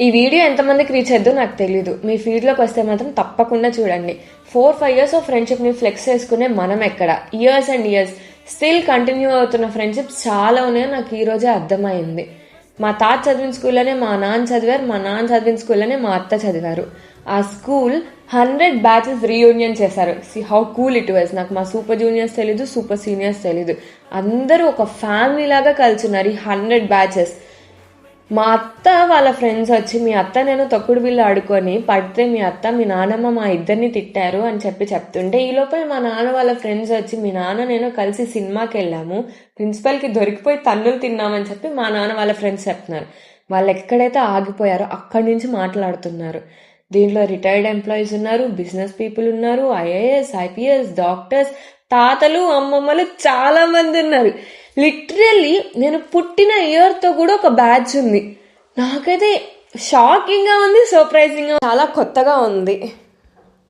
ఈ వీడియో ఎంతమందికి రీచ్ అయ్యో నాకు తెలీదు. మీ ఫీడ్లోకి వస్తే మాత్రం తప్పకుండా చూడండి. 4-5 years ఆఫ్ ఫ్రెండ్షిప్ని ఫ్లెక్స్ చేసుకునే మనం ఎక్కడ, years and years still continue అవుతున్న ఫ్రెండ్షిప్స్ చాలా ఉన్నాయో నాకు ఈ రోజే అర్థమైంది. మా తాత చదివిన స్కూల్లోనే మా నాన్న చదివారు, మా నాన్న చదివిన స్కూల్లోనే మా అత్త చదివారు. ఆ స్కూల్ 100 బ్యాచెస్ రీయూనియన్ చేశారు. See how cool it was. నాకు మా సూపర్ జూనియర్స్ తెలీదు, సూపర్ సీనియర్స్ తెలీదు. అందరూ ఒక ఫ్యామిలీ లాగా కలిసిన్నారు ఈ 100 బ్యాచెస్. మా అత్త వాళ్ళ ఫ్రెండ్స్ వచ్చి మీ అత్త నేను తొక్కుడు బిల్లు ఆడుకొని పడితే మీ అత్త మీ నాన్నమ్మ మా ఇద్దరిని తిట్టారు అని చెప్తుంటే, ఈ లోపల మా నాన్న వాళ్ళ ఫ్రెండ్స్ వచ్చి మీ నాన్న నేను కలిసి సినిమాకి వెళ్ళాము, ప్రిన్సిపల్కి దొరికిపోయి తన్నులు తిన్నామని చెప్పి మా నాన్న వాళ్ళ ఫ్రెండ్స్ చెప్తున్నారు. వాళ్ళు ఎక్కడైతే ఆగిపోయారో అక్కడి నుంచి మాట్లాడుతున్నారు. దీంట్లో రిటైర్డ్ ఎంప్లాయీస్ ఉన్నారు, బిజినెస్ పీపుల్ ఉన్నారు, ఐఏఎస్, ఐపీఎస్, డాక్టర్స్, తాతలు, అమ్మమ్మలు చాలా మంది ఉన్నారు. లిటరల్లీ నేను పుట్టిన ఇయర్తో కూడా ఒక బ్యాచ్ ఉంది. నాకైతే షాకింగ్గా ఉంది, సర్ప్రైజింగ్గా, చాలా కొత్తగా ఉంది.